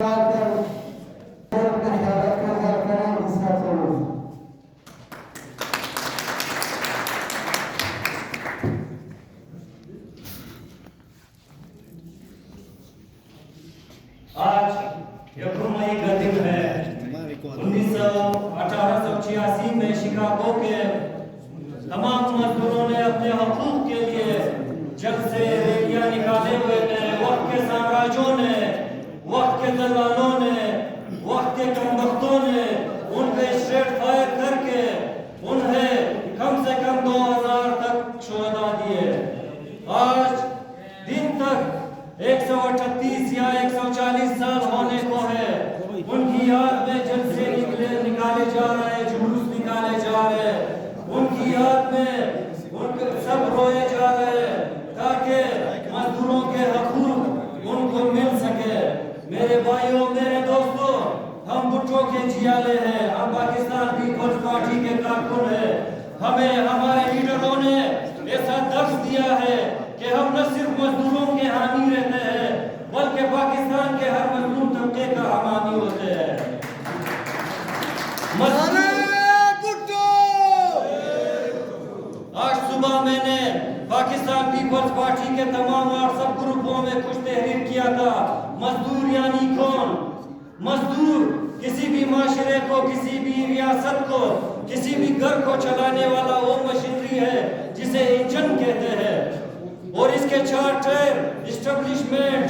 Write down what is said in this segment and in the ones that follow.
आज यकमई का दिन है। 1886 में शिकागो के तमाम मजदूरों ने अपने हकूक के लिए जंग से रैलियां निकाले हुए थे। वक्त के साम्राज्यों ने, वक्त के दलालों ने, वक्त के कमबख्तों ने उन पे स्ट्रेट फायर करके उन्हें कम से कम 2000 तक शुहदा दिए। आज दिन तक 138 या 140 साल होने को है। उनकी याद में जलसे निकाले जा रहे, जुलूस निकाले जा रहे, उनकी याद में उनके सब रोए जा रहे ताकि मजदूरों के हकूक उनको मिल सके। मेरे भाइयों, मेरे दोस्तों, हम भुट्टो के जियाले हैं, हम पाकिस्तान पीपल्स पार्टी के कारकुन हैं। हमें हमारे लीडरों ने ऐसा दर्ज दिया है कि हम न सिर्फ मजदूरों के हामी रहते हैं बल्कि पाकिस्तान के हर मजलूम तबके का हामी होते हैं। आज सुबह मैंने पाकिस्तान पीपल्स पार्टी के तमाम व्हाट्सएप ग्रुपों में कुछ तहरीर किया था। मजदूर यानी कौन? मजदूर किसी भी माशरे को, किसी भी रियासत को, किसी भी घर को चलाने वाला वो मशीनरी है जिसे इंजन कहते हैं। और इसके 4 टायर इस्टेब्लिशमेंट,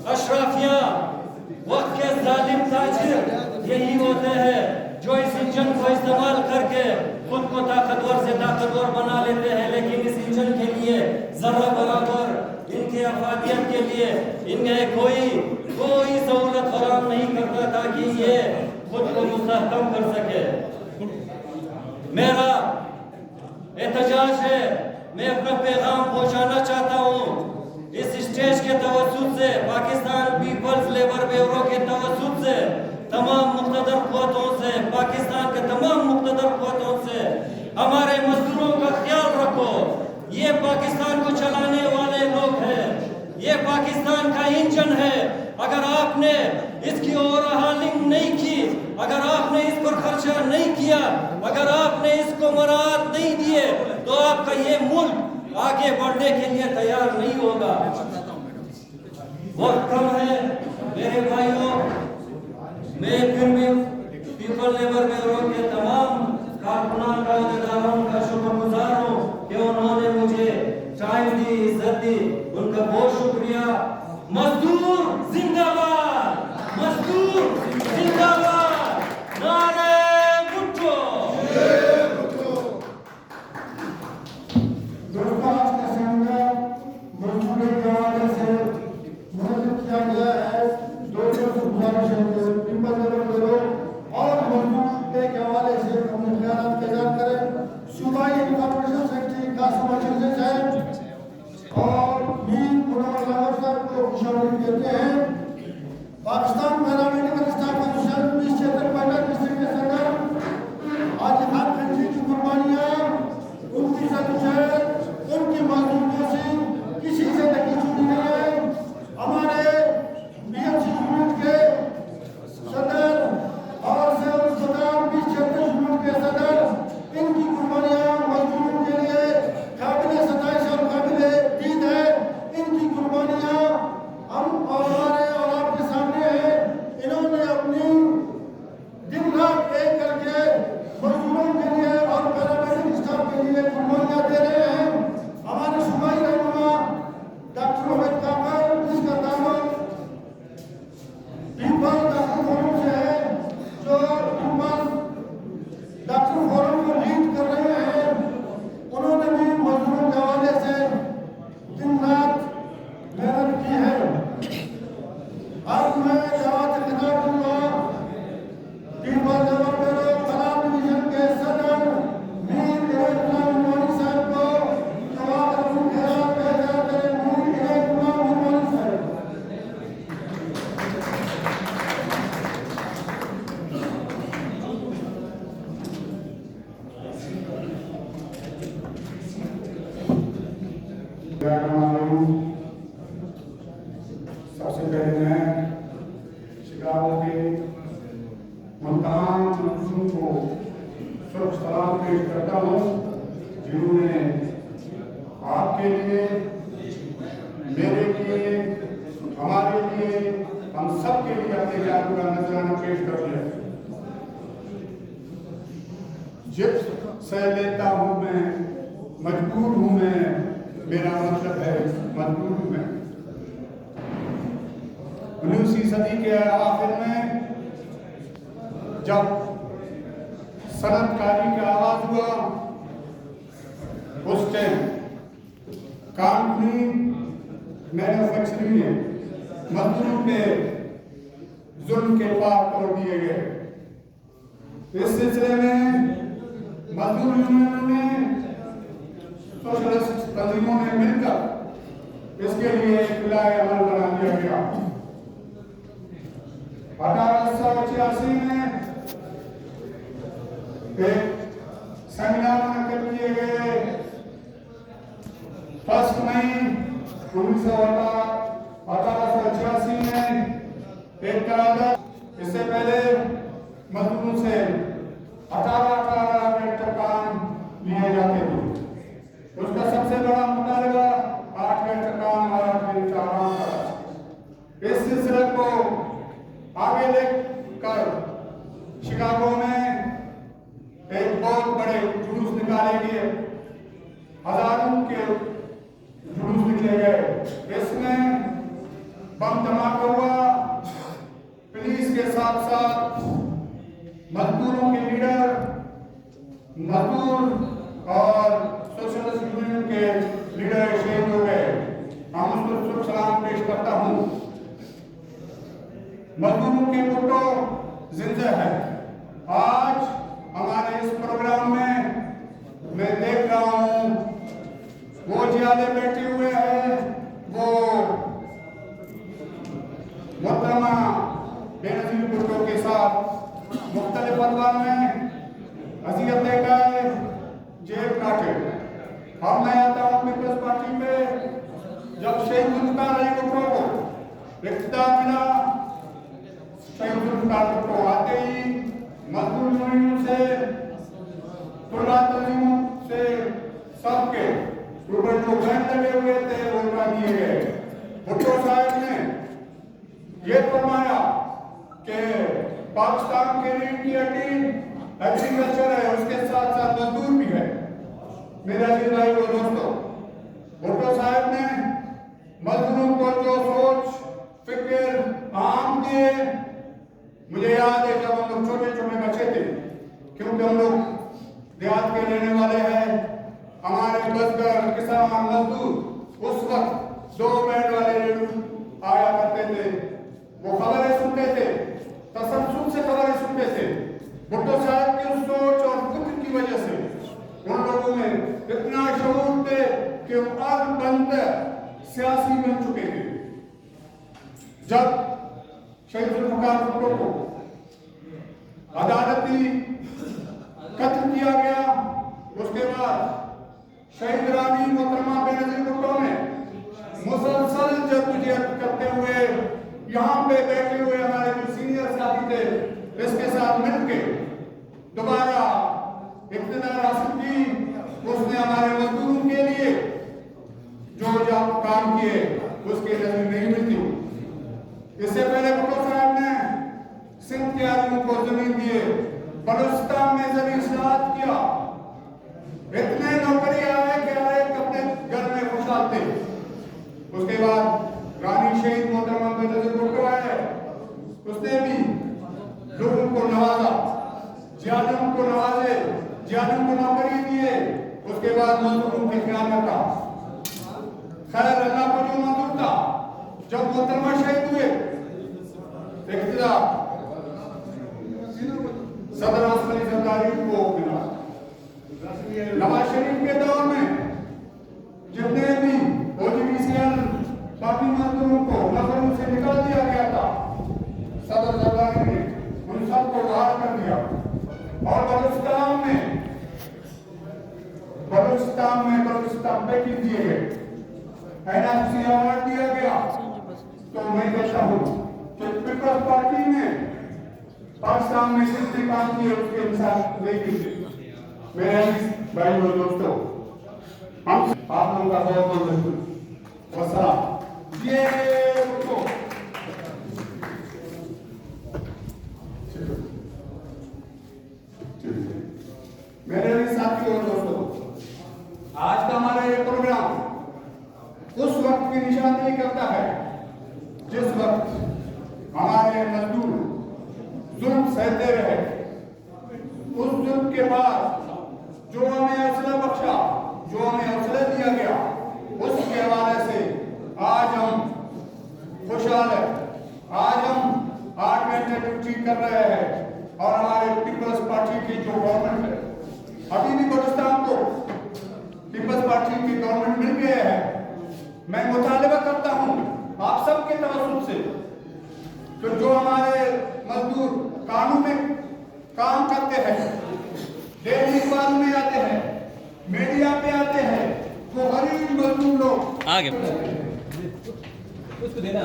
अशराफिया, वक्त के जालिम ताजिर यही होते हैं जो इस इंजन को इस्तेमाल करके खुद को ताकतवर से ताकतवर बना लेते हैं। लेकिन इस इंजन के लिए जरा बराबर इनके अफादियत के लिए इन्हें कोई सहूलत फराहम नहीं करता ताकि ये खुद को मुस्तहकम कर सके। मेरा एहतजाज है, मैं अपना पैगाम पहुंचाना चाहता हूं इस स्टेज के तवज्जुह से, पाकिस्तान पीपल्स लेबर ब्यूरो के तवज्जुह से, तमाम मुख्तदर क़ुव्वतों से, पाकिस्तान के तमाम मुख्तदर क़ुव्वतों से, हमारे मजदूरों का ख्याल रखो। ये पाकिस्तान को चलाने वाले लोग हैं, ये पाकिस्तान का इंजन है। अगर आपने इसकी ओवरहालिंग नहीं की, अगर आपने इस पर खर्चा नहीं किया, अगर आपने इसको मराहत नहीं दिए तो आपका ये मुल्क आगे बढ़ने के लिए तैयार नहीं होगा। वक्त कम है मेरे भाइयों, मैं फिर भी पीपल लेबर ब्यूरो के तमाम कारकुनान का, अहदेदारों का शुक्रगुजार हूँ कि उन्होंने मुझे टाइम दी, इज्जत दी, उनका बहुत शुक्रिया। मजदूर जिंदाबाद, मजदूर जिंदाबाद, नारे Bhutto. Pakistan paramedical staff association इस क्षेत्र बैठक डिस्ट्रिक्ट के संदर्भ आज हर कंट्री की कुर्बानियां, उनकी जद्दोजहद, उनकी मजदूरियों से किसी से नहीं छूटी नहीं है। हमारे बीएमसी यूनिट के सदर और सेवक सदर, इस क्षेत्र यूनिट के सदर, इनकी कुर्बानियां मजदूरों के लिए काबिले सताइश और काबिले दीद है। इनकी कुर्बानियां हम और हमारे और आपके सामने है। इन्होंने अपनी दिन रात एक करके मजदूरों के लिए और पैरामेडिकल स्टाफ के लिए कुर्बानियां दे रहे हैं। हमारे सूबाई रहनुमा डॉक्टर अहमद काकर, जिसका ताल्लुक पीपल डॉक्टर फोरम से है, जो पीपल डॉक्टर फोरम को लीड कर रहे हैं, उन्होंने भी मजदूरों के हवाले से दिन रात मेहनत की है। आज मैं जवाब खिताब दूंगा पीपल लेबर ब्यूरो कलाम डिवीजन के सदर मीर इनायतुल्लाह उमरानी साहब को जवाब रफू खैरात पेश करते हैं। मीर इनायतुल्लाह उमरानी साहब। सबसे पहले मैं शिकागो इलाकों के उन तमाम मजदूरों को शुभ सलाम पेश करता हूँ जिन्होंने आपके लिए, मेरे लिए, हमारे लिए, हम सब के लिए अपने जादू का नजराना पेश कर दिया। जिप से लेता हूँ मैं, मजबूर हूँ मैं, मेरा मतलब है मजबूर हूँ मैं। 19वीं सदी के आखिर में जब सनतकारी का आगाज हुआ, उस टाइम कानूनी मैन्युफैक्चरिंग में मजदूरों पे जुल्म के पार तोड़ दिए गए। इस सिलसिले में मजदूर यूनियनों ने, सोशलिस्ट तंजीमों ने मिलकर इसके लिए एक विलाय अमल बना दिया गया। 1886 में एक सेमिनार मुनक्किद किए गए। 1 मई 1886 में एक करारदाद, इससे पहले मजदूरों से 18 घंटे काम लिए जाते थे। उसका सबसे बड़ा मुतालबा 8 घंटे काम और 8 घंटे आराम का। इस सिलसिले को आगे लेकर शिकागो में एक बहुत बड़े जुलूस निकाले गए, हजारों के जुलूस निकले गए। इसमें बम धमाका हुआ। पुलिस के साथ साथ मजदूरों के लीडर, मजदूर और सोशलिस्ट यूनियन के लीडर शहीद हो गए। हम उसको शुभ सलाम पेश करता हूँ। मजदूरों के फोटो जिंदा है। आज हमारे इस प्रोग्राम में मैं देख रहा हूँ वो जियादे बैठे हुए हैं, वो मोहतरमा बेनजीर भुट्टो के साथ मुख्तलिफ अदवार में अज़ियतें गए, जेब काटे। अब मैं आता हूँ पीपल्स पार्टी पे। जब शहीद जुल्फ़िकार अली भुट्टो को इख्तियार मिला, शहीद जुल्फ़िकार भुट्टो आते ही मजदूर यूनियन से, तुल्ला तंजीमों से, सबके ऊपर जो बैन लगे हुए थे वो उठा दिए गए। भुट्टो साहब ने ये फरमाया कि पाकिस्तान के रीढ़ की हड्डी एग्रीकल्चर है, उसके साथ साथ मजदूर भी है। मेरे अजीज भाई और दोस्तों, भुट्टो साहब ने मजदूरों को जो सोच फिक्र आम दिए, मुझे याद है जब हम लोग छोटे छोटे बच्चे थे, क्योंकि हम लोग देहात के रहने वाले हैं, हमारे बजगर, किसान, मजदूर उस वक्त 2 बैठ वाले रेडियो आया करते थे। वो खबरें सुनते थे, तसल्सल से खबरें सुनते थे। भुट्टो साहब की उस सोच और फिक्र की वजह से उन लोगों में इतना शऊर थे कि वो आग बनकर सियासी बन चुके थे। जब शहीद जुल्फ़िकार भुट्टो को अदालती कत्ल किया गया, उसके बाद शहीद रानी मोहतरमा बेनजीर भुट्टो ने मुसलसल जद्दोजहद करते हुए यहाँ पे बैठे हुए हमारे जो सीनियर साथी थे, इसके साथ मिलकर दोबारा इख्तियार हासिल की। उसने हमारे मजदूरों के लिए जो काम किए उसकी नजर नहीं मिलती। इससे पहले भुट्टो साहब ने सिंध के आदमियों को जमीन दिए, बलूचिस्तान में जमीन इस्लाहत किया। इतने नौकरी आए कि हर एक अपने घर में खुशहाल थे। उसके बाद रानी शहीद मोहतरमा बेनजीर भुट्टो आए, उसने भी लोगों को नवाजा, जियादों को नवाजे, जियादों को नौकरी दिए। उसके बाद मजदूरों के ख्याल रखा। खैर अल्लाह को जो मंजूर था, जब मोहतरमा शहीद हुए, इख्तियार सदर आसिफ अली जरदारी को मिला। नवाज शरीफ के दौर में जितने भी OGPCL बाकी मजदूरों को नफरों से निकाल दिया गया था, सदर जरदारी ने उन सबको बहाल कर दिया। और बलूचिस्तान पैकेज दिए गए, NRC अवार्ड दिया गया। तो मैं कहता हूँ कि पीपल्स पार्टी ने पाकिस्तान में जितने काम किए उसके अनुसार लेकिन मेरे भाई और दोस्तों हम आप लोगों का बहुत बहुत वसलाम। ये रुको मेरे साथी और दोस्तों, आज का हमारा ये प्रोग्राम उस वक्त की निशानी करता है जिस वक्त हमारे मजदूर जुल्म सहते रहे। उस जुल्म के बाद जो हमें हौसला बख्शा, जो हमें हौसला दिया गया, उसके हवाले से आज हम खुशहाल है। आज हम 8 घंटे ड्यूटी कर रहे हैं और हमारे पीपल्स पार्टी की जो गवर्नमेंट है, अभी भी बलूचिस्तान को पीपल्स पार्टी की गवर्नमेंट मिल गई है। मैं मुतालबा करता हूं आप सबके तवज्जुह से तो जो हमारे मजदूर कानून में काम करते हैं, डेली अखबार में आते हैं, मीडिया पे आते हैं, वो गरीब मजदूर लोग आगे उसको देना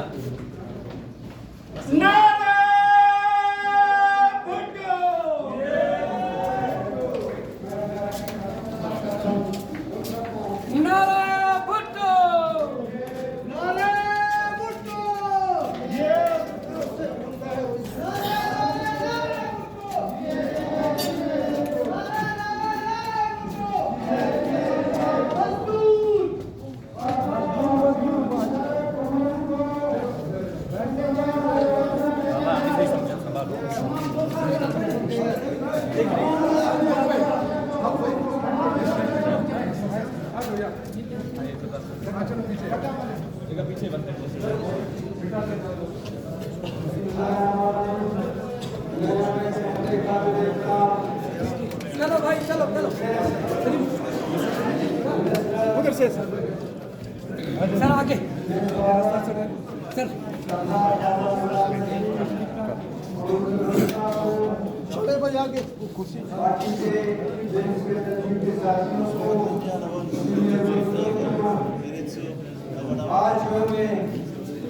पीछे चलो भाई चलो चलो उधर से सर आगे सर छोटे भाई आगे कुर्सी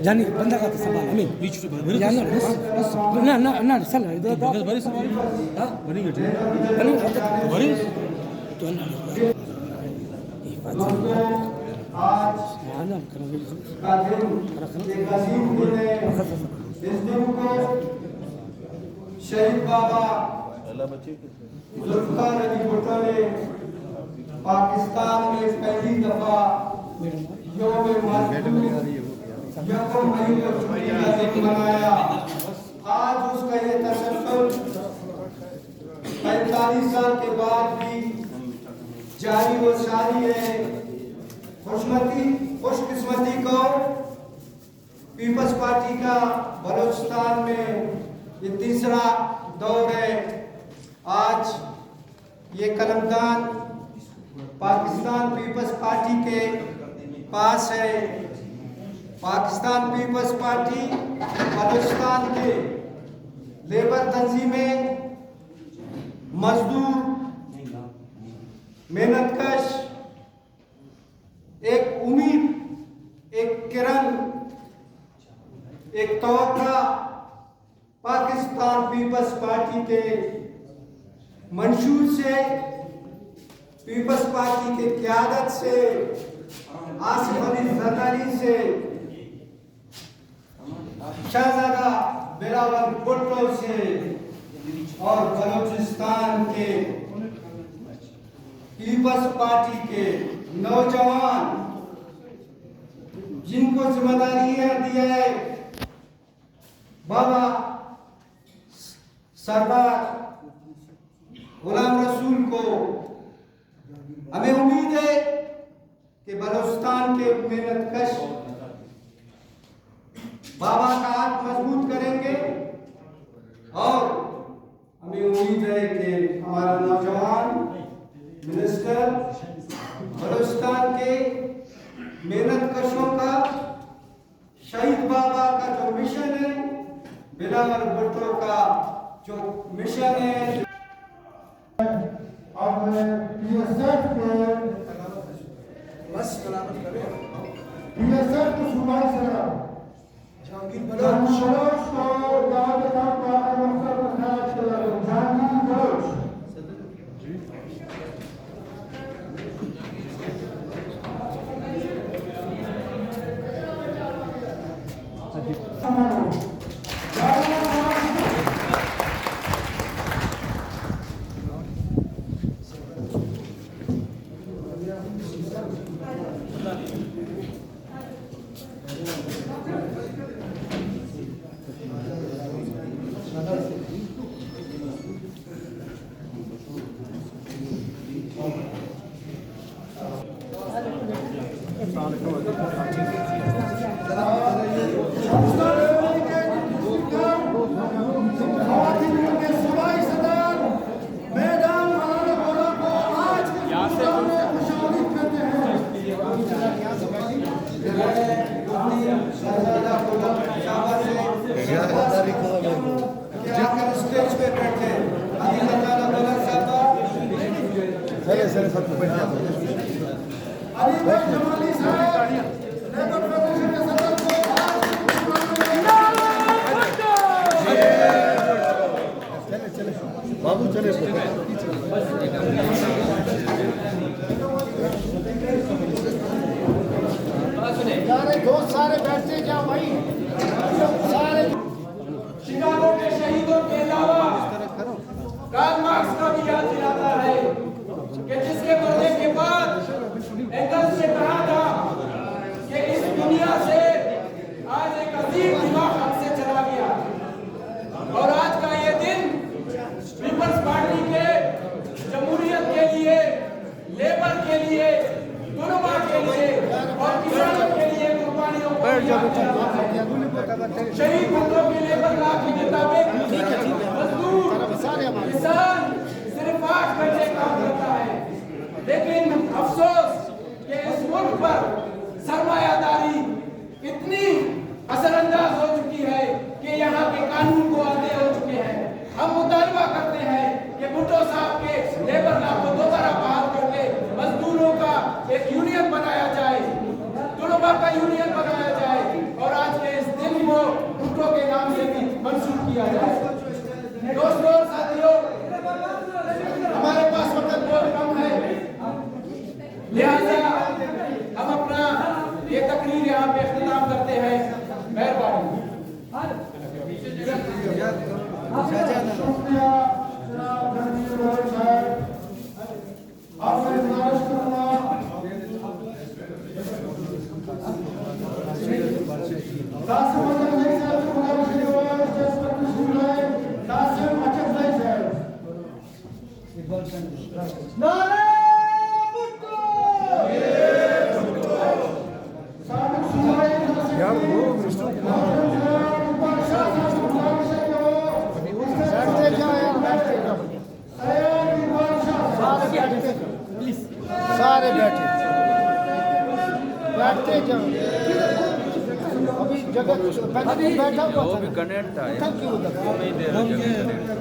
जानी बंदा का सवाल हमें बीच में जाना ना ना ना चल इधर बड़ी सवाल हां बनी गई बनी बड़ी तो ना आज मालूम करो का दिन एक अजीम दिन है। इस दिन को शहीद बाबा जुल्फिकार अली भुट्टो ने पाकिस्तान में पहली दफा यौम मजदूर यकम मई को छुट्टी का दिन मनाया। आज उसका ये तसल्सल 45 साल के बाद भी जारी व सारी है। खुशकिस्मती को पीपल्स पार्टी का बलूचिस्तान में ये तीसरा दौर है। आज ये कलमदान पाकिस्तान पीपल्स पार्टी के पास है। पाकिस्तान पीपल्स पार्टी बलूचिस्तान के लेबर तंजीमें, मजदूर, मेहनतकश, एक उम्मीद, एक किरण, एक तवक्का पाकिस्तान पीपल्स पार्टी के मंशूर से, पीपल्स पार्टी के क़यादत से, आसिफ अली ज़रदारी से, शहजादा बिलावल भुट्टो से और बलूचिस्तान के पीपल्स पार्टी के नौजवान जिनको जिम्मेदारियां दिया है बाबा सरदार गुलाम रसूल को, हमें उम्मीद है कि बलूचिस्तान के मेहनतकश बाबा का हाथ मजबूत करेंगे और हमें उम्मीद है कि हमारा नौजवान मिनिस्टर बलूचिस्तान के मेहनतकशों का, शहीद बाबा का जो मिशन है, बिलावल भुट्टो का जो मिशन है। अब PSF के बस को सुबह से बलोच को दाद का मकसद खास जहांगीर बलोच बाबू चले सारे दोस्त सारे बैठते जाओ भाई सारे शिकागो के शहीदों के अलावा कार्ल मार्क्स का भी याद दिलाता है कि जिसके मरने के बाद एंगल्स ने कहा था कि इस दुनिया से आज एक अजीम दिमाग हमसे चला गया और आज का ये दिन पीपल्स पार्टी के जमहूरियत के लिए, लेबर के लिए, गुरुमा के लिए और किसानों के लिए कुर्बानियों को शहीद बंधुओं के लेबर ला के मुताबिक मजदूर किसान सिर्फ 8 घंटे काम करता है, लेकिन अफसोस कि इस मुल्क पर सरमायादारी इतनी असरअंदाज हो चुकी है कि यहाँ के कानून को आदे हो चुके हैं। हम मुतालबा करते हैं कि भुट्टो साहब के लेबर लॉ को दोबारा बहाल करके मजदूरों का एक यूनियन बनाया जाए, तुलबा का यूनियन बनाया जाए और आज के इस दिन को भुट्टो के नाम से भी मंसूर किया जाए। दोस्तों और साथियों, हमारे पास वक्त बहुत कम है, लिहाजा हम अपना ये तकरीर यहाँ पे इख्तिताम करते हैं। मेहरबानी। शुक्रिया जनाब जहांगीर बलोच साहब, आपसे गुजारिश करूंगा कासिम अचक भाई साहब से गुजारिश करूंगा स्टेज पर तशरीफ लाए। कासिम अचक भाई साहब। नारे भुट्टो साबिक सूबाई यार वो बैठते जाओ यार, बैठते जाओ सारे बैठे बैठते जाओ। अभी जगह अभी बैठा हुआ था, कनेक्ट था क्यों नहीं दे रहा,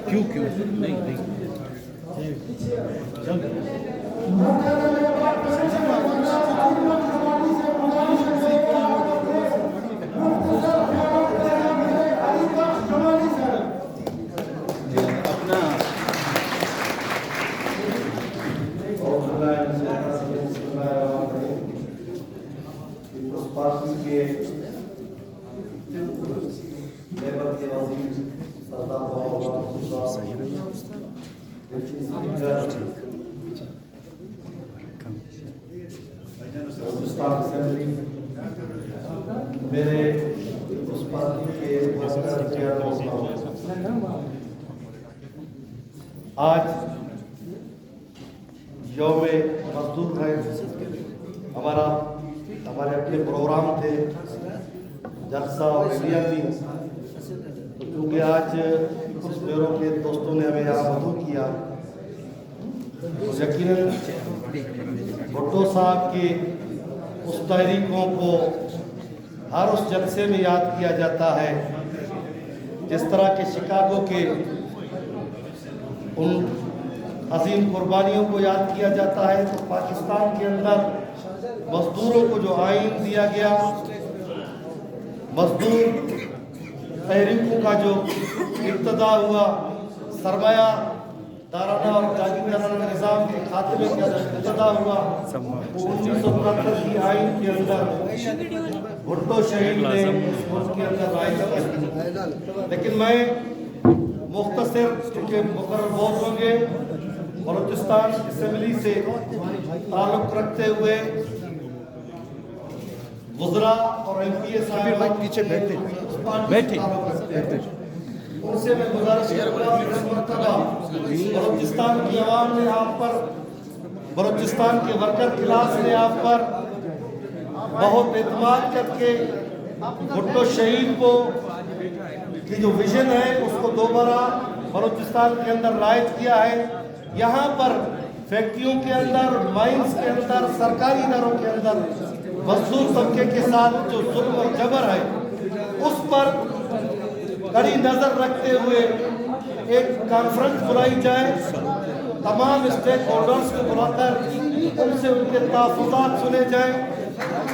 क्यों नहीं पार्टी के लेबर के वजीर सरदार हिंदुस्तान असेंबली, मेरे उस पार्टी के आज यौम मजदूर है, हमारे अपने प्रोग्राम थे, जलसा और रैलियाँ थी, तो क्योंकि आज कुछ ब्यूरो के दोस्तों ने हमें यहाँ मदऊ किया, तो यकीनन भुट्टो साहब की उस तहरीकों को हर उस जलसे में याद किया जाता है, जिस तरह के शिकागो के उन अजीम कुर्बानियों को याद किया जाता है। तो पाकिस्तान के अंदर मजदूरों को जो आइन दिया गया, मजदूर तहरीकों का जो इब्तदा हुआ, सरमाया दाराना और जागीरदाराना निज़ाम के खात्मे का जो इब्तदा हुआ, 1973 की आइन के अंदर भुट्टो शहीद ने मुल्क के अंदर राय। लेकिन मैं मुख्तसर, चूँकि मुकर्रर बहुत होंगे, बलूचिस्तान असम्बली से ताल्लुक़ रखते हुए वज़रा और MPA साहब पीछे बैठे उनसे मैं गुजारिश करूँगा, बलूचिस्तान की आवाम ने आप पर, बलूचिस्तान के वर्कर क्लास ने आप पर बहुत एतमाद करके भुट्टो शहीद को की जो विजन है उसको दोबारा बलूचिस्तान के अंदर राइज किया है। यहाँ पर फैक्ट्रियों के अंदर, माइंस के अंदर, सरकारी इदारों के अंदर मजदूर तबके के साथ जो जुल्म और जबर है उस पर कड़ी नज़र रखते हुए एक कॉन्फ्रेंस बुलाई जाए, तमाम स्टेक होल्डर्स को बुलाकर उनसे उनके तहफ़्फ़ुज़ात सुने जाए।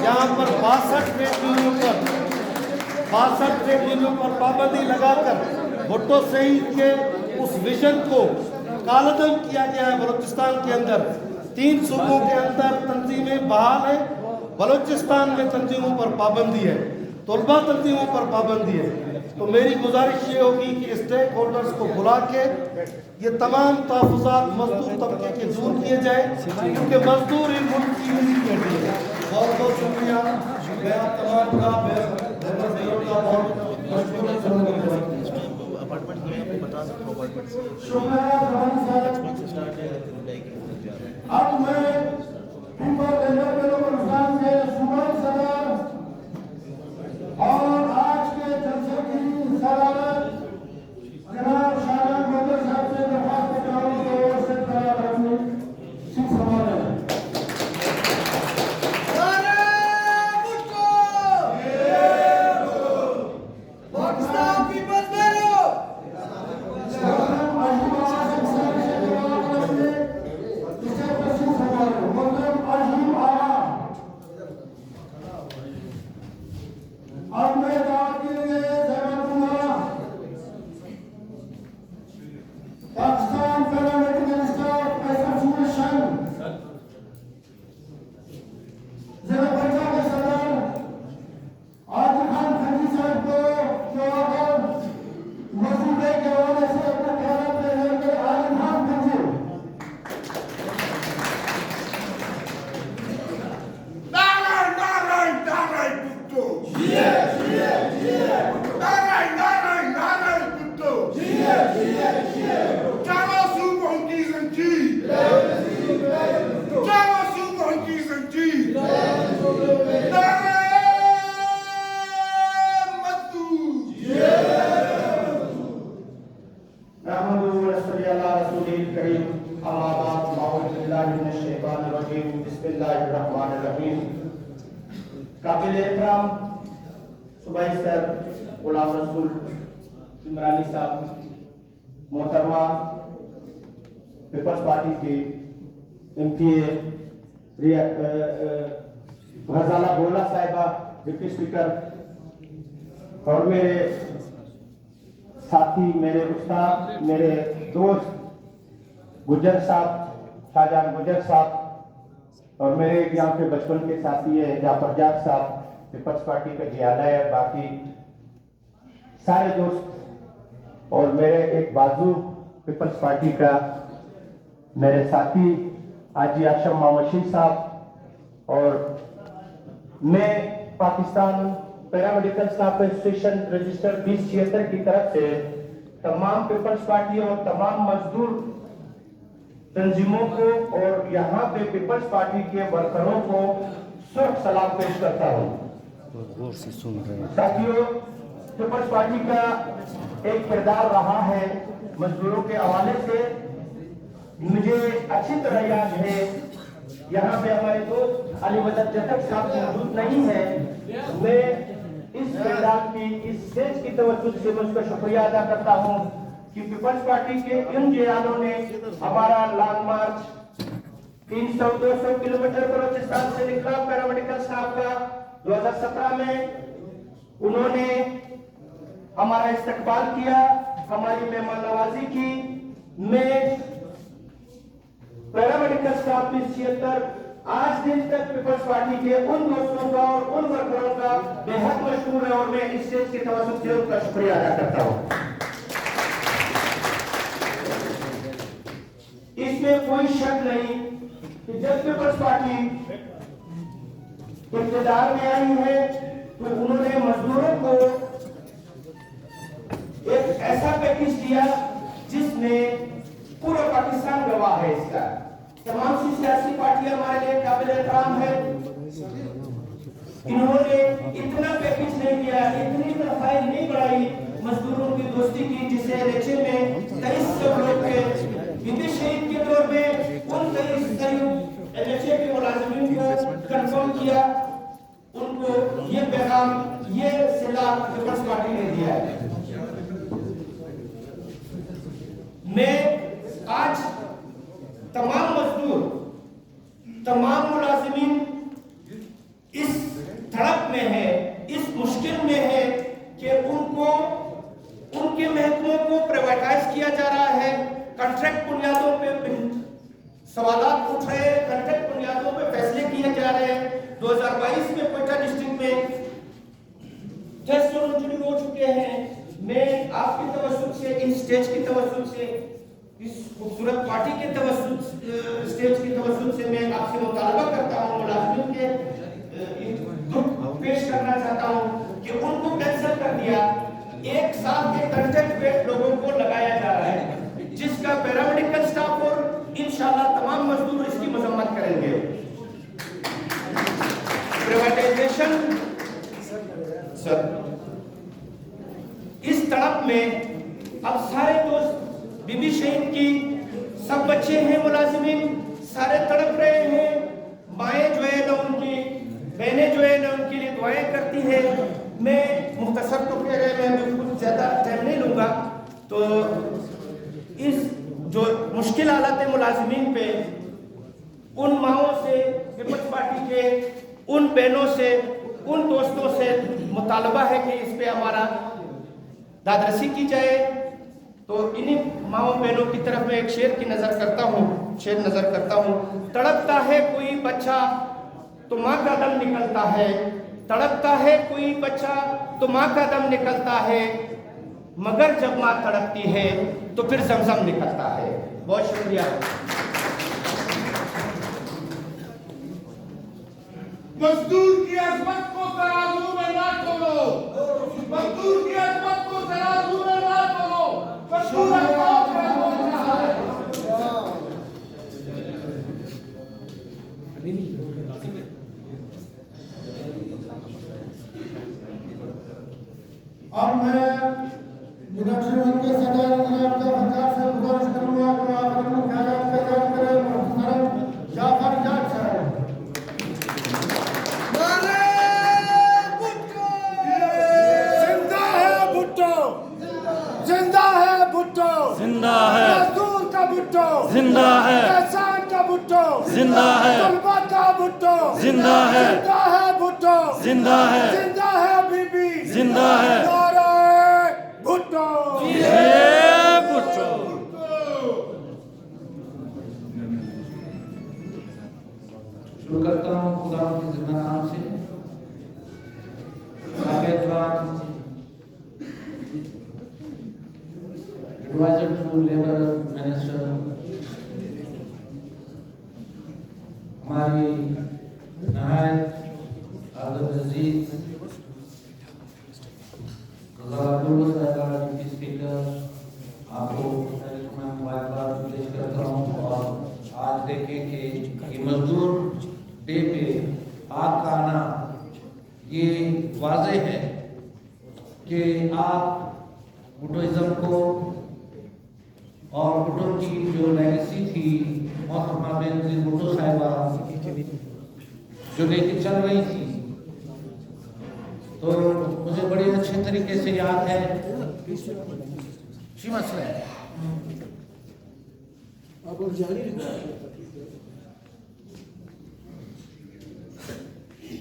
यहाँ पर 62 ट्रेड यूनियन पर पाबंदी लगाकर भुट्टो शहीद के उस विजन को कालदम किया गया है। बलूचिस्तान के अंदर 3 सूबों के अंदर तंजीमें बहाल है, बलूचिस्तान में तंजीमों पर पाबंदी है, तलबा तंजीमों पर पाबंदी है। तो मेरी गुजारिश ये होगी कि स्टेक होल्डर्स को बुला के ये तमाम तहफ़्फ़ुज़ात मजदूर तबके के दूर किए जाए, क्योंकि मजदूर ही मुल्क की नींव कहती है। बहुत बहुत शुक्रिया। मैं आप तमाम का अब मैं और आज के जलसे की सदारत जनाब शाहजान बदर साहब से दरख्वास्त कराऊं की ओर से तैयार रखने सिख समाज है। अब मैं दावत के लिए जहमत दूंगा पाकिस्तान पैरामेडिकल स्टाफ एसोसिएशन जिला पंजा के सदर आदिल खान खंडी साहब को जो मौजूदगी के हवाले से अपने ख्याल में लेंगे। आदिल खान खंडी। काबिल-ए-एहतराम सूबाई सर गुलाम रसूल इमरानी साहब, मोहतरमा पीपल्स पार्टी के MPA गजाला बोला साहिबा, डिप्टी स्पीकर, और मेरे साथी, मेरे उस्ताद, मेरे दोस्त गुजर साहब, शाहजान गुजर साहब, और मेरे यहाँ पे बचपन के साथी है जाफर जाग साहब, पीपल्स पार्टी का जियाला है, बाकी सारे दोस्त, और मेरे एक बाजू पीपल्स पार्टी का मेरे साथी हाजी आशम मामशी साहब, और मैं Pakistan paramedical staff association register 2076 की तरफ से तमाम पीपल्स पार्टी और तमाम मजदूर तंजीमों को और यहाँ पे पीपल्स पार्टी के वर्करों को सख्त सलाम पेश करता हूँ। साथियों, पीपल्स पार्टी का एक किरदार रहा है मजदूरों के हवाले से, मुझे अच्छी तरह याद है। यहाँ पे हमारे दोस्त अली मदद जतक साहब मौजूद नहीं है, मैं इस किरदार की, इस स्टेज की तवज्जो से मैं उसका शुक्रिया अदा करता हूँ कि पीपल्स पार्टी के इन जियालों ने हमारा लॉन्ग मार्च 300-200 किलोमीटर बलूचिस्तान से निकला पैरामेडिकल स्टाफ का 2017 में, उन्होंने हमारा इस्तकबाल किया, हमारी मेहमान नवाजी की। मैं पैरामेडिकल स्टाफ में 76 आज दिन तक पीपल्स पार्टी के उन दोस्तों का और उन वर्करों का बेहद मशहूर है और मैं इस स्टेज के तवज्जुह से उनका शुक्रिया अदा करता हूं। इसमें कोई शक नहीं कि जब पीपल्स पार्टी इक़्तिदार में आई है तो उन्होंने मजदूरों को एक ऐसा पैकेज दिया जिसमें पूरा पाकिस्तान गवाह है। इसका तमाम सी सियासी पार्टियां हमारे लिए काबिल एहतराम है। इन्होंने इतना पैकेज नहीं दिया, इतनी तनख्वाहें नहीं बढ़ाई मजदूरों की दोस्ती की, जिसे एनएचए में 2300 लोग थे। बीबी शहीद के दौर में उन 23 एनएचए के मुलाजिमीन को कंफर्म किया, उनको ये पैगाम, ये सिला पीपल्स पार्टी ने दिया है। मैं आज तमाम मजदूर, तमाम मुलाजिमीन इस धड़क में है, इस मुश्किल में है कि उनको उनके महकमों को प्राइवेटाइज किया जा रहा है। कॉन्ट्रैक्ट बुनियादों पे सवालात उठ रहे हैं, कॉन्ट्रैक्ट बुनियादों पे फैसले किए जा रहे हैं। 2022 में कोयटा डिस्ट्रिक्ट में टेस्ट शुरू हो चुके हैं। मैं आपकी तवज्जुह से, इन स्टेज की तवज्जुह से, इस खूबसूरत पार्टी के स्टेज की तवज्जुह से मैं आपसे मुतालबा करता हूँ, मुलाजिमीन के दुख पेश करना चाहता हूँ कि उनको कैंसिल कर दिया। एक साल के कॉन्ट्रैक्ट पे लोगों को लगाया जा रहा है, जिसका पैरामेडिकल स्टाफ और इंशाल्लाह तमाम मजदूर इसकी मजम्मत करेंगे। प्राइवेटाइजेशन सर, इस तड़प में अब सारे दोस्त, बीबी शहीद की सब बच्चे हैं मुलाजिमीन, सारे तड़प रहे हैं। माएँ जो है ना उनकी, बहनें जो है ना उनके लिए दुआएं करती हैं। मैं मुख्तसर तो कह रहे हैं, मैं कुछ ज़्यादा टाइम नहीं लूँगा। तो इस जो मुश्किल हालत है मुलाजिमीन पे, उन माओं से, पीपल्स पार्टी के उन बहनों से, उन दोस्तों से मुतालबा है कि इस पे हमारा दादरसी की जाए। तो इन्हीं माओ बहनों की तरफ मैं एक शेर नजर करता हूँ। तड़पता है कोई बच्चा तो माँ का दम निकलता है, तड़पता है कोई बच्चा तो माँ का दम निकलता है, मगर जब माँ तड़पती है तो फिर जमजम निकलता है। बहुत शुक्रिया। मजदूर की अजमत को तराजू में ना तोलो, मजदूर की अजमत को तराजू में ना तोलो। मजदूर अब मैं निरीक्षण के सदर जनाब का सरकार से गुजारिश करूंगा कि आप अपनी ख्यालात का इज़हार करें। मुहतरम जाफर जाट साहब। जिंदा है भुट्टो, जिंदा है भुट्टो, जिंदा है मजदूर का भुट्टो, जिंदा है किसान का भुट्टो, जिंदा है तलबा का भुट्टो, जिंदा है जिंदा है भुट्टो, जिंदा है जिंदा है बीबी, जिंदा है नाराए भुट्टो। भुट्टो। शुरू करता हूँ खुदा के जिम्मे नाम से। एडवाइजर टू लेबर मिनिस्टर, हमारी नहायत अजीज डिप्टी स्पीकर, आपको मैं मुबारकबाद पेश करता हूँ। और आज देखें कि मजदूर डे पे आपका आना ये वाज़ेह है कि आप भुट्टोइज़्म को और भुट्टो की जो लेगेसी थी मोहतरमा बेनज़ीर भुट्टो साहिबा जो लेके चल रही थी, तो मुझे बड़े अच्छे तरीके से याद है। जी मसला है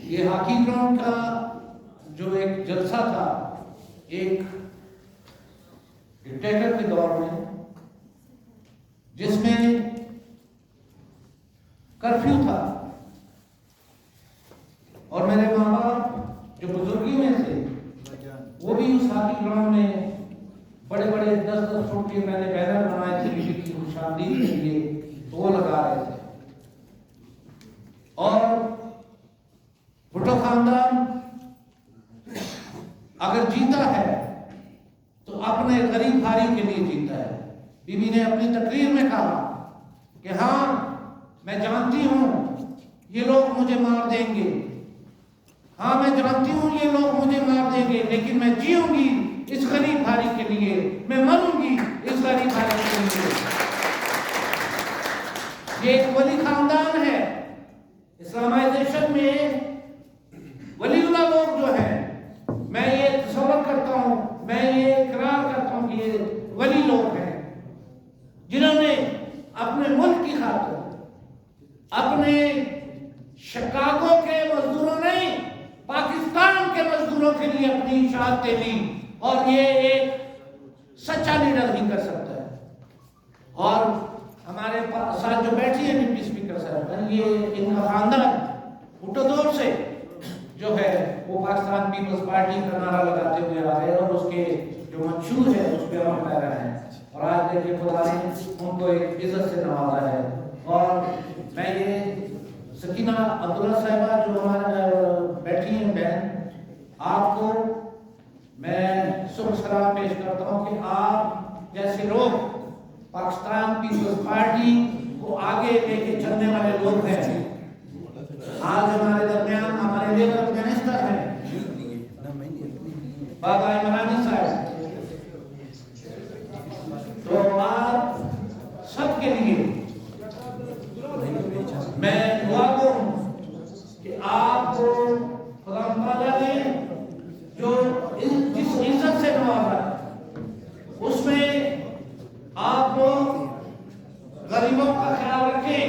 ये हॉकी ग्राउंड का जो एक जलसा था, एक डिक्टेटर के दौर में, जिसमें कर्फ्यू था और मेरे माँ बाप जो बुजुर्गी में थे वो भी उस हाथी ग्राउंड में बड़े बड़े 10-10 फुट के मैंने बैनर बनाए थे किसी की खुशहाली के लिए, तो वो लगा रहे थे। और भुट्टो खानदान अगर जीता है तो अपने गरीब भारी के लिए जीता है। बीबी ने अपनी तकरीर में कहा कि हाँ, मैं जानती हूं ये लोग मुझे मार देंगे, हाँ मैं जानती हूं ये लोग मुझे मार देंगे, लेकिन मैं जीऊंगी इस गरीब भारी के लिए, मैं मरूंगी इस गरीब भारी के लिए। ये एक वली खानदान है। इस्लामाइजेशन में वलीउल्लाह लोग जो हैं, मैं ये तसव्वुर करता हूं, मैं ये इकरार करता हूं कि ये वली लोग हैं जिन्होंने अपने मुल्क की खातिर, अपने शिकागो के मजदूरों ने पाकिस्तान के मजदूरों के लिए अपनी शहादतें दी, और ये एक सच्चा लीडर ही कर सकता है। और हमारे साथ जो बैठी है डिप्टी स्पीकर साहब, ये इनका खानदान भुट्टो दौर से जो है वो पाकिस्तान पीपल्स पार्टी का नारा लगाते हुए आ रहे हैं और उसके जो मंशूर है उस पर अमल कर रहे हैं। और आज देखिए खुदा ने उनको एक इज्जत से नवाजा है। और मैं ये सकीना अब्दुल्ला साहिबा जो हमारे बैठी हैं बहन, आपको मैं शुभ सलाम पेश करता हूँ कि आप जैसे लोग पाकिस्तान पीपल्स पार्टी को आगे लेके चलने वाले लोग हैं। आज हमारे दरमियान हमारे लेबर मिनिस्टर हैं बाबा इमरानी साहब, तो आप सबके लिए मैं दुआ करूं कि आपको खुदा ताला ने जो जिस इज्जत से नवाजा उसमें आप लोग गरीबों का ख्याल रखें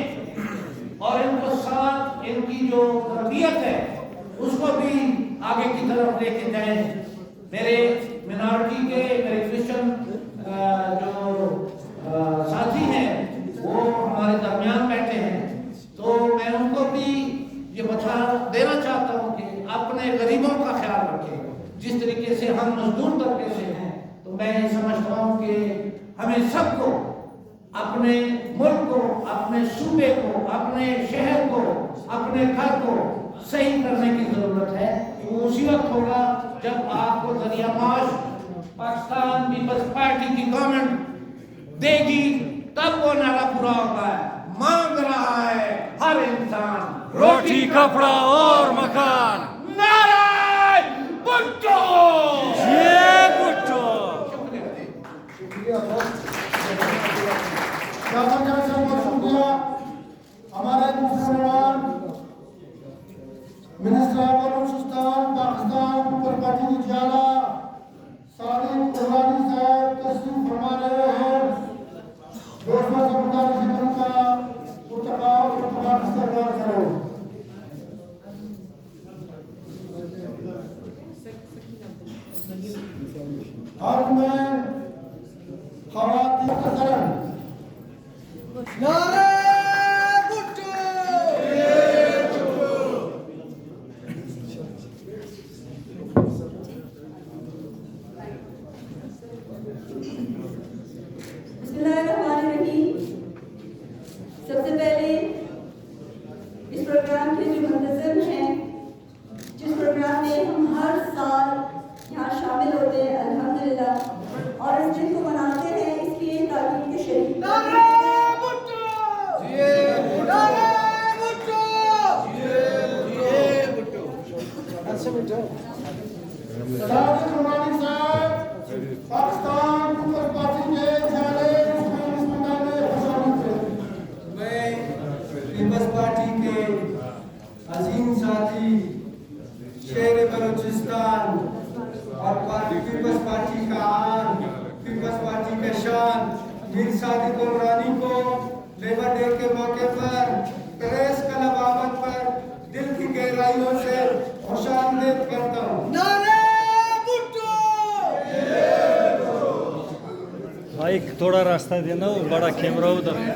और इनको साथ इनकी जो तरबियत है उसको भी आगे की तरफ लेके जाएं। मेरे मिनॉरिटी के, मेरे क्रिश्चियन जो साथी हैं वो हमारे दरमियान बैठे हैं, तो मैं उनको भी ये बता देना चाहता हूँ कि अपने गरीबों का ख्याल रखें। जिस तरीके से हम मजदूर तबके से हैं, तो मैं ये समझता हूँ कि हमें सबको अपने मुल्क को, अपने सूबे को, अपने शहर को, अपने घर को सही करने की जरूरत है। वो उसी वक्त होगा जब आपको जरिया माश पाकिस्तान पीपल्स पार्टी की गवर्नमेंट देगी, तब वो नारा पूरा होगा। मांग रहा है हर इंसान रोटी, कपड़ा और मकान। नारे भुट्टो! ये भुट्टो। हमारे दूसरे मेहमान मिनिस्टर ऑफ बलूचिस्तान पाकिस्तान पीपल्स पार्टी की जियाला सादिक कुर्बानी साहब तशरीफ फरमा रहे हैं। दोस्तों से गुजारिश है उनका मुर्तका और सरकार करो। और मैं खवातीन का करण नारे सबसे पहले इस प्रोग्राम के जो मुंतज़िम हैं, जिस प्रोग्राम में हम हर साल यहाँ शामिल होते हैं अल्हम्दुलिल्लाह, और इस दिन को मनाते हैं इसलिए ताकि इनके शरीक पाकिस्तान पीपल्स पार्टी के पीपल्स पार्टी के अजीम साथी शेर बलूचिस्तान और पीपल्स पार्टी का आन, पीपल्स पार्टी का शान मीर सादिक कुर्बानी को लेबर डे के मौके पर प्रेस क्लब आमद पर दिल की गहराइयों से खुशामदीद करता हूँ। नारे भुट्टो! एक थोड़ा रास्ता देना, वो बड़ा कैमरा उधर है।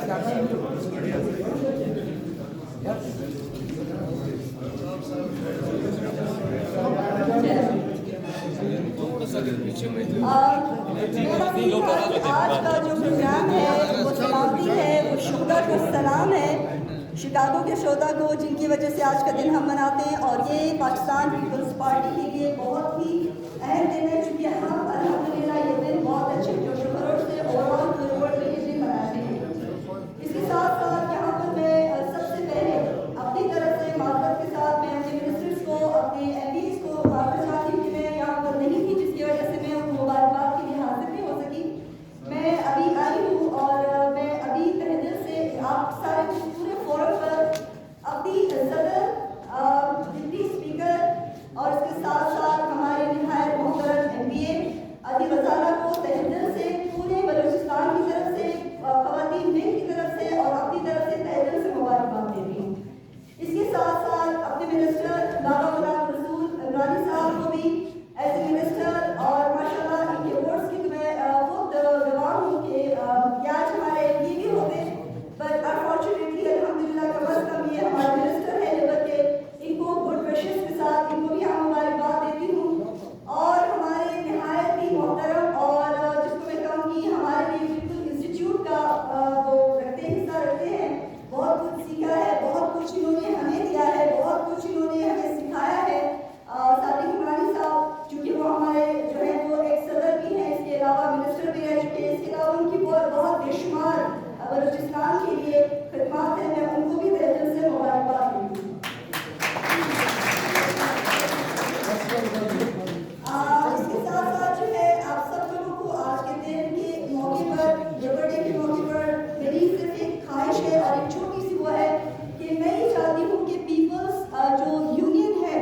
आज का जो प्रोग्राम है वो समाप्ति है, वो शुदा का सलाम है शिकागो के शोधा को, जिनकी वजह से आज का दिन हम मनाते हैं। और ये पाकिस्तान पीपल्स पार्टी के लिए बहुत ही अहम दिन है, क्योंकि हम अल्हम्दुलिल्लाह ये दिन बहुत अच्छे जोश खरोश से ओवरऑल पूरे वर्ल्ड में ये दिन मनाते हैं। इसके साथ साथ यहाँ पर मैं सबसे पहले अपनी तरफ से माजरत के साथ मैं अपने मिनिस्टर्स को, अपने एमपीज़ को माजरत चाहती हूँ कि मैं यहाँ पर नहीं थी, जिसकी वजह से मैं उनको मुबारकबाद के लिए हाजिर नहीं हो सकी। मैं अभी आई हूँ और मैं अभी तहे दिल से आप सारे पूरे फोरम पर अपनी सदर, डिप्टी स्पीकर और इसके साथ साथ हमारे निहायत मोहतरम एमपीए अदी वज़ारा को तहे दिल से पूरे बलूचिस्तान की तरफ से, ख़वातीन विंग की तरफ से और अपनी तरफ से तहे दिल से मुबारकबाद देती हूँ। इसके साथ साथ अपने मिनिस्टर लाला गुलाम रसूल इमरानी साहब को भी एज ए मिनिस्टर और माशाल्लाह इनके वोट्स की मैं बहुत गवाह हूँ कि आज हमारे एमपी भी होते, बट अनफॉर्चुनेटली अल्हम्दुलिल्लाह कम अज़ कम ये हमारे मिनिस्टर है लेबर के, इनको गुड विशेस के साथ इनको भी हम मुबारकबाद देती हूँ। और हमारे निहायत ही मोहतरम और जिसको मैं कहूँगी हमारे लिए बिल्कुल इंस्टीट्यूट का वो हिस्सा रखते हैं, बहुत कुछ सीखा है, बहुत कुछ इन्होंने हमें दिया है, बहुत कुछ इन्होंने हमें सिखाया है। सादिक इमरानी साहब चूँकि वो हमारे जो है वो एक सदर भी हैं, इसके अलावा मिनिस्टर भी रह चुके हैं, इसके अलावा उनकी बहुत बेशुमार बलूचिस्तान के लिए खिदमत है, मैं उनको भी तहे दिल से मुबारकबाद देती हूँ। इसके साथ साथ जो है आप सब लोगों को आज के दिन के मौके पर, लेबर डे के मौके पर मेरी सिर्फ एक ख्वाहिश है और एक छोटी सी वो है कि मैं ये चाहती हूँ कि पीपल्स जो यूनियन है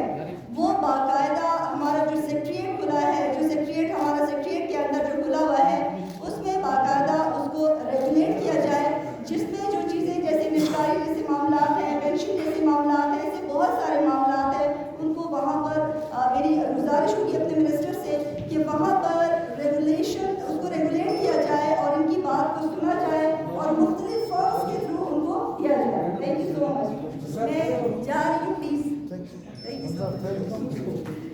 वो बाकायदा हमारा जो सेक्रेटरिएट खुला है, जो सेक्रेटरिएट हमारा सेक्रेटरिएट के अंदर जो खुला हुआ है उसमें बाकायदा उसको रेगुलेट किया जाए, जिसमें जो चीज़ें जैसे निजकारी जैसे मामला हैं, पेंशन जैसे मामला हैं, ऐसे बहुत सारे मामला हैं, उनको वहाँ पर मेरी गुजारिश होगी अपने मिनिस्टर से कि वहाँ पर रेगुलेशन उसको रेगुलेट किया जाए और इनकी बात को सुना जाए और मुख्तलिफ फॉर्म्स के थ्रू उनको दिया जाए। Thank you so much. मैं जा रही हूँ, प्लीज़। Thank you.